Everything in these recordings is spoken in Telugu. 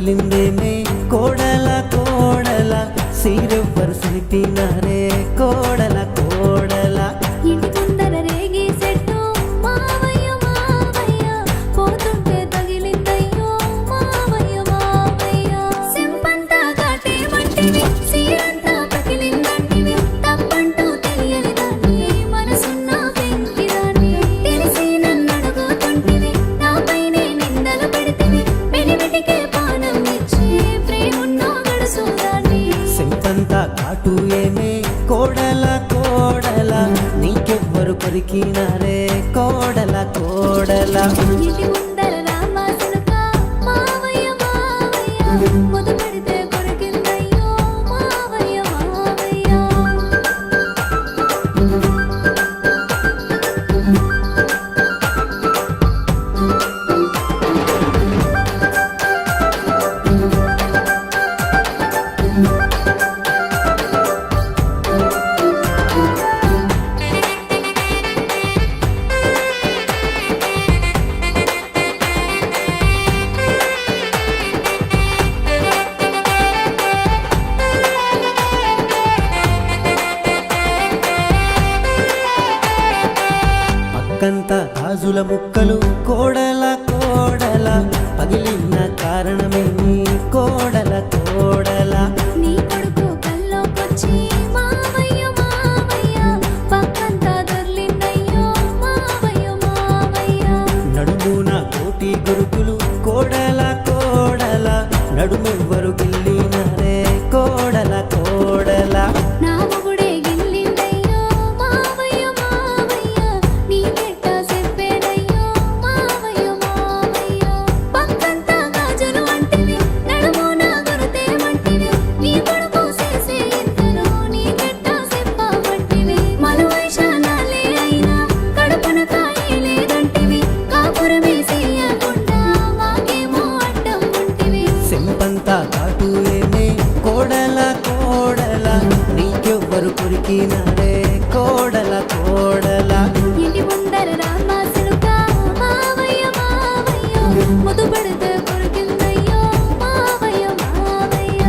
పగిలిందేమే కోడల కోడల సీరెవ్వరు సిలిపినారే కోడల కోడల ఇంటి ముందర రేగి చెట్టు మావయ్య మావయ్య పోతుంటే తగిలిందయ్యో మావయ్య మావయ్య సింపంతా కాటే వంటివి సీరంతా పగిలిందంటివి తప్పంటూ తెలియని దాన్ని మనసున్న పెంకిదాన్ని తెలిసి నన్ను అడుగుతుంటివి నాపైనే నిందలు పెడితివి వెలివెటికే పానం ఇచ్చి ప్రేమున్న గడుసుదాన్ని సింపంతా కాటు ఏమే కోడల కోడల నీకెవ్వరు కొరికినారే కోడల కోడల ఇంటి ముందర రామాసులక మావయ్య మావయ్య ముద్దు పెడితే కొరికిందయ్యో మావయ్య మావయ్య పక్కంత గాజుల ముక్కలు కోడల కోడల పగిలిన కారణమేమి కోడల కోడల నీ కొడుకు కల్లోకొచ్చి మావయ్య మావయ్య పక్కంతా దొర్లిందయ్యో మావయ్య మావయ్య నడుమున కోటి గురుకులు కోడల కోడల నడుమెవ్వరు గిల్లినారే కోడల కోడల నా మొగుడే గిల్లిందయ్యో మావయ్య మావయ్య నీ కెట్ట చెప్పేదయ్యో మావయ్య మావయ్య పక్కంతా గాజులు అంటివి నడుమున గురుతే వంటివి నీ కొడుకు చేసే ఇంతలో నీ కెట్ట చెప్పవంటివి మలువైశానాలే అయినా కడుపున కాయే లేదంటివి కాపురమే చేయకుండా మాకేమో అడ్డం ఉంటివి సింపంతా కాటు ఏమే కోడల కోడల నీకెవ్వరు కొరికినారే కోడల కోడల ఇంటి ముందర రామాసులుక మావయ్య మావయ్య ముద్దు పెడితే కొరికిందయ్యో మావయ్య మావయ్య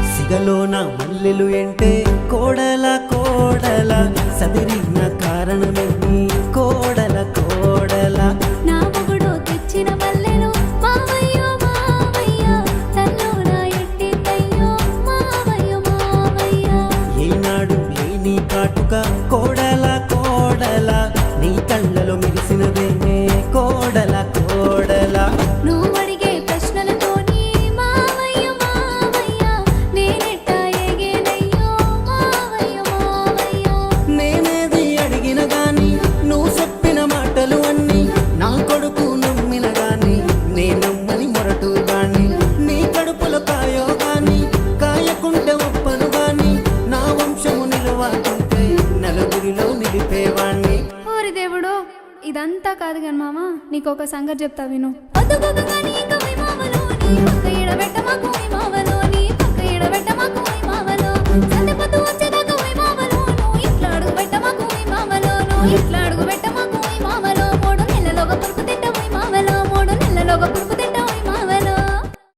సిగలోన మల్లెలు ఎంటే కోడల కోడల సదిరిన కారణమేమి కోడల కోడల నా మొగుడు తెచ్చిన మల్లెలు మావయ్య మావయ్య తల్లోన ఎట్టిందయ్యో మావయ్య మావయ్య ఏనాడు లేని కాటుక కోడల కోడల నీ కళ్ళలో మెరిసినదేమే కోడల కోడల నువ్వు అడిగే ప్రశ్నలతోని మావయ్య మావయ్య నేనెట్టా ఎగేనయ్యో మావయ్య మావయ్య నేనేది అడిగిన గాని నువ్వు చెప్పిన మాటలు అన్ని నా కొడుకు నమ్మిన గాని నేనమ్మని మొరటు గాని నీ కడుపులో కాయో గాని కాయకుంటే ఒప్పను గాని నా వంశము నిలవాకుంటే నలుగురిలో నిలిపేవాణ్ణి. ఓరి దేవుడు ఇదంతా కాదు కానీ మామ నీకు ఒక సంగతి చెప్తా విను. వద్దు గొప్ప కానీ ఇంకా మీ మామలో నీ ఒక్క